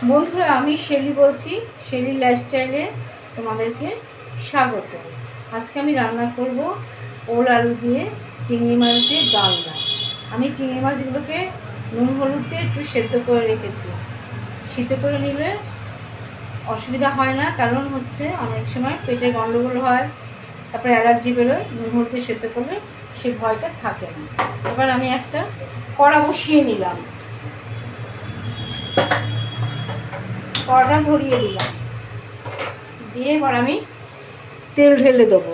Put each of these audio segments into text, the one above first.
বন্ধুরা, আমি শেলি বলছি। শেলি লাইফস্টাইলে তোমাদেরকে স্বাগত। আজকে আমি রান্না করব ওল আলু দিয়ে চিংড়ি মাছ দিয়ে ডালনা। আমি চিংড়ি মাছগুলোকে নুন হলুদ দিয়ে একটু সেদ্ধ করে রেখেছি। সিদ্ধ করে নিলে অসুবিধা হয় না, কারণ হচ্ছে অনেক সময় পেটে গন্ডগোল হয়, তারপরে অ্যালার্জি বেরোয়। নুন হলুদ দিয়ে সেদ্ধ করলে সেই ভয়টা থাকে না। এবার আমি একটা কড়া বসিয়ে নিলাম, কড়াটা ধরিয়ে দিলাম, দিয়ে এবার আমি তেল ঢেলে দেবো।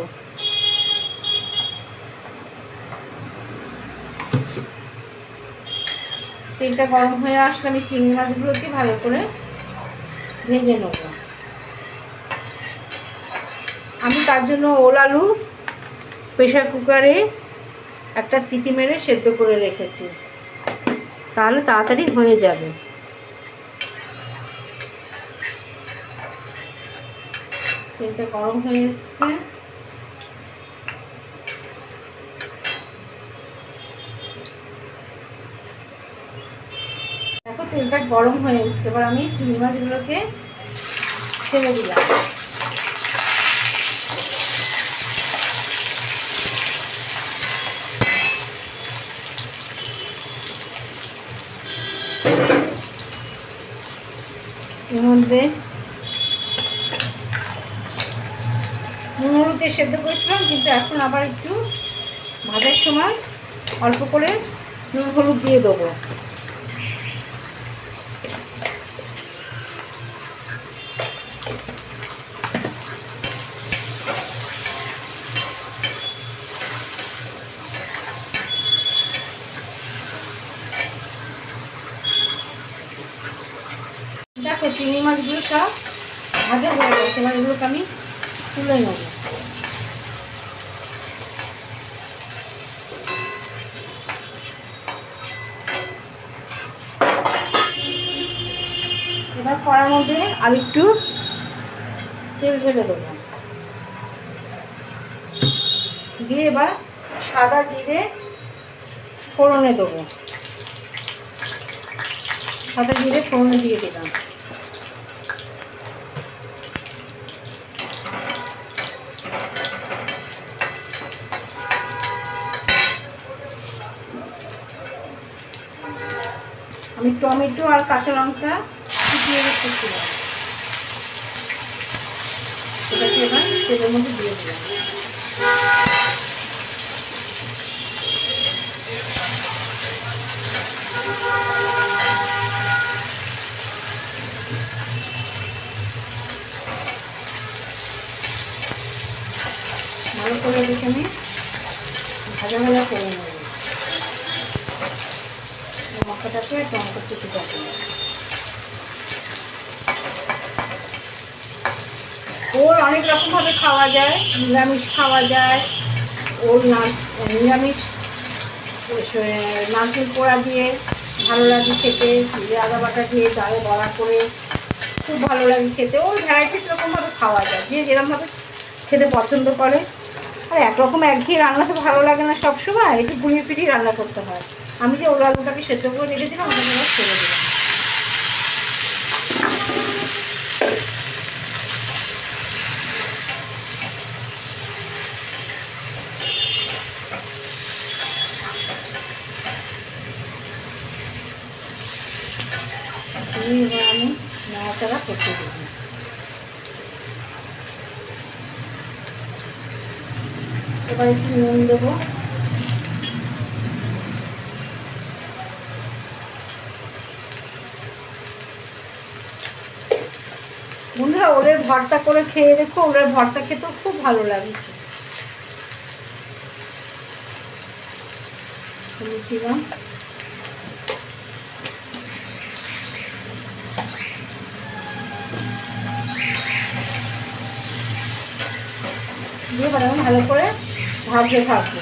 তেলটা গরম হয়ে আসলে আমি চিংড়ি মাছগুলোকে ভালো করে ভেজে নেব। আমি তার জন্য ওল আলু প্রেশার কুকারে একটা সিটি মেরে সেদ্ধ করে রেখেছি, তাহলে তাড়াতাড়ি হয়ে যাবে। তেলটা গরম হয়ে এসছে, দেখো তেলটা গরম হয়ে এসছে। এবার আমি চিংড়ি মাছগুলোকে ছেড়ে দিলাম। এর মধ্যে নুন হলুদ দিয়ে সেদ্ধ করেছিলাম, কিন্তু এখন আবার একটু ভাজার সময় অল্প করে নুন হলুদ দিয়ে দেবো। দেখো চিংড়ি মাছগুলো সব ভাজা হয়ে গেছে। এবার এগুলোকে আমি তুলে নেব। এবার কড়ার মধ্যে আর একটু তেল ঢেলে দেবো, দিয়ে এবার সাদা জিরে ফোড়নে দেবো। সাদা জিরে ফোড়নে দিয়ে দিলাম। আমি টমেটো আর কাঁচা লঙ্কা কুচিয়ে রেখেছিলাম, সেটাকে এবার তেলের মধ্যে দিয়ে দিলাম। ভালো করে এখানে ভাজা ভাজা করে নেব মশলাটাকে, টমেটো কুচিটাকে। ওল অনেক রকমভাবে খাওয়া যায়, নিরামিষ খাওয়া যায়। ওল নিরামিষ নারকেল পোড়া দিয়ে ভালো লাগে খেতে, আদা বাটা দিয়ে ডালে বড়া করে খুব ভালো লাগে খেতে। ওল ভ্যারাইটিস রকমভাবে খাওয়া যায়, যে যেরকমভাবে খেতে পছন্দ করে। আর একরকম একঘেয়ে রান্না তো ভালো লাগে না সবসময়, একটু ঘুরিয়ে ফিরিয়ে রান্না করতে হয়। আমি যে ওল আলুটাকে সেদ্ধ করে রেখেছিলাম, ওটাকে এবার ছেড়ে দিলাম। এবার আমি নাড়াচাড়া করতে দেব। এবার একটু নুন দেবো। বন্ধুরা, ওলের ভর্তা করে খেয়ে দেখো, ওলের ভর্তা খেতেও খুব ভালো লাগে। দিলাম দিয়ে আমি ভালো করে ভাজতে থাকবো।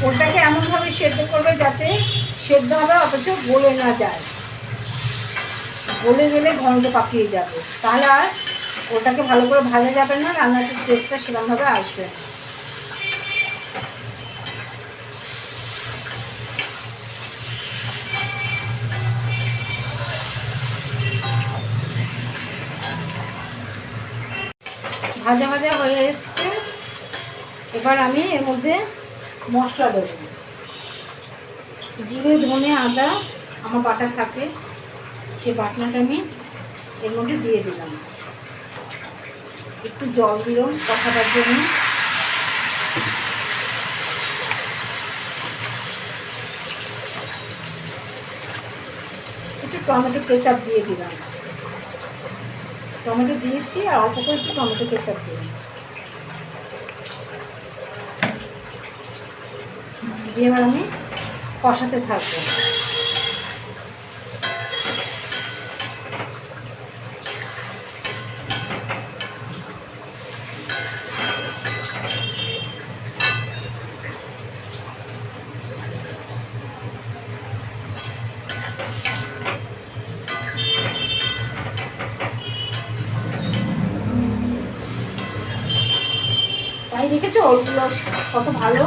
ওটাকে এমনভাবে সেদ্ধ করবে যাতে সেদ্ধ হবে অথচ গলে না যায়। গলে গেলে ঘন্ট পাকিয়ে যাবে, তাহলে আর ওটাকে ভালো করে ভাজা যাবে না, রান্নাটার টেস্টটা সেরকমভাবে আসবে না। ভাজা ভাজা হয়ে এসছে, এবার আমি এর মধ্যে মশলা দেবো। জিরে, ধনে, আদা আমার বাটা থাকে, সেই বাটনাটা আমি এর মধ্যে দিয়ে দিলাম। একটু জল দিলাম কষাবার জন্য। একটু টমেটো কেচাপ দিয়ে দিলাম, টমেটো দিয়েছি আর অল্প করে একটু টমেটো কেচাপ দিলাম, দিয়ে এবার আমি কষাতে থাকবো। তাই দেখেছো ওগুলো কত ভালো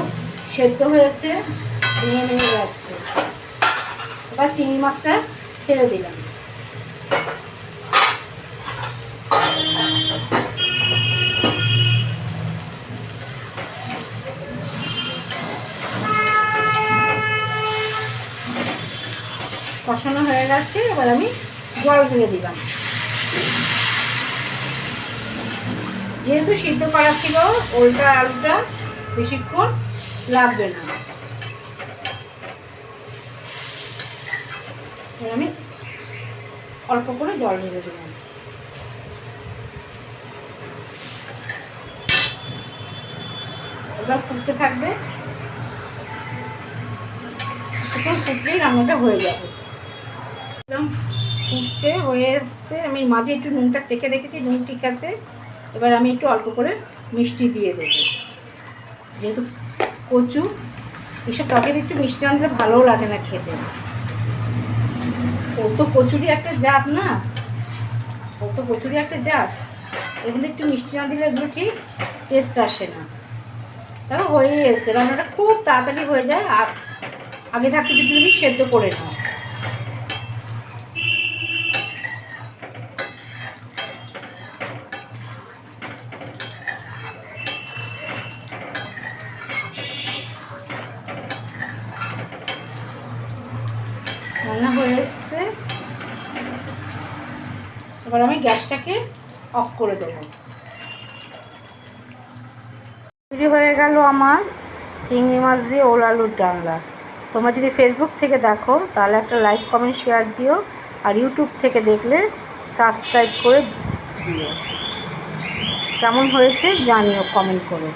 সেদ্ধ হয়েছে, ভেঙে ভেঙে যাচ্ছে। এবার চিংড়ি মাছটা ছেড়ে দিলাম। কষানো হয়ে গেছে, এবার আমি জল দিয়ে দিলাম। যেহেতু সিদ্ধ করা ছিল, ওলটা আলুটা বেশিক্ষণ লাগবে না। আমি অল্প করে জল ঢেলে দিলাম। এবার ফুটতে থাকবে, কিছুক্ষণ ফুটলেই রান্নাটা হয়ে যাবে। ফুটছে, হয়ে এসছে। আমি মাঝে একটু নুনটা চেখে দেখেছি, নুন ঠিক আছে। এবার আমি একটু অল্প করে মিষ্টি দিয়ে দেবো, যেহেতু কচু এসব তরকারি একটু মিষ্টি না দিলে ভালোও লাগে না খেতে। ও তো কচুরি একটা জাত না, ও তো কচুরি একটা জাত, এর মধ্যে একটু মিষ্টি না দিলে এগুলো ঠিক টেস্ট আসে না। তারপর হয়ে এসছে, রান্নাটা খুব তাড়াতাড়ি হয়ে যায়। আর আগে থাকতে যদি তুমি সেদ্ধ করে নাও। রান্না হয়ে এসছে, এবার আমি গ্যাসটাকে অফ করে দেবো। তৈরি হয়ে গেল আমার চিংড়ি মাছ দিয়ে ওল আলুর ডালনা। তোমরা যদি ফেসবুক থেকে দেখো তাহলে একটা লাইক, কমেন্ট, শেয়ার দিও। আর ইউটিউব থেকে দেখলে সাবস্ক্রাইব করে দিও। কেমন হয়েছে জানিও কমেন্ট করে।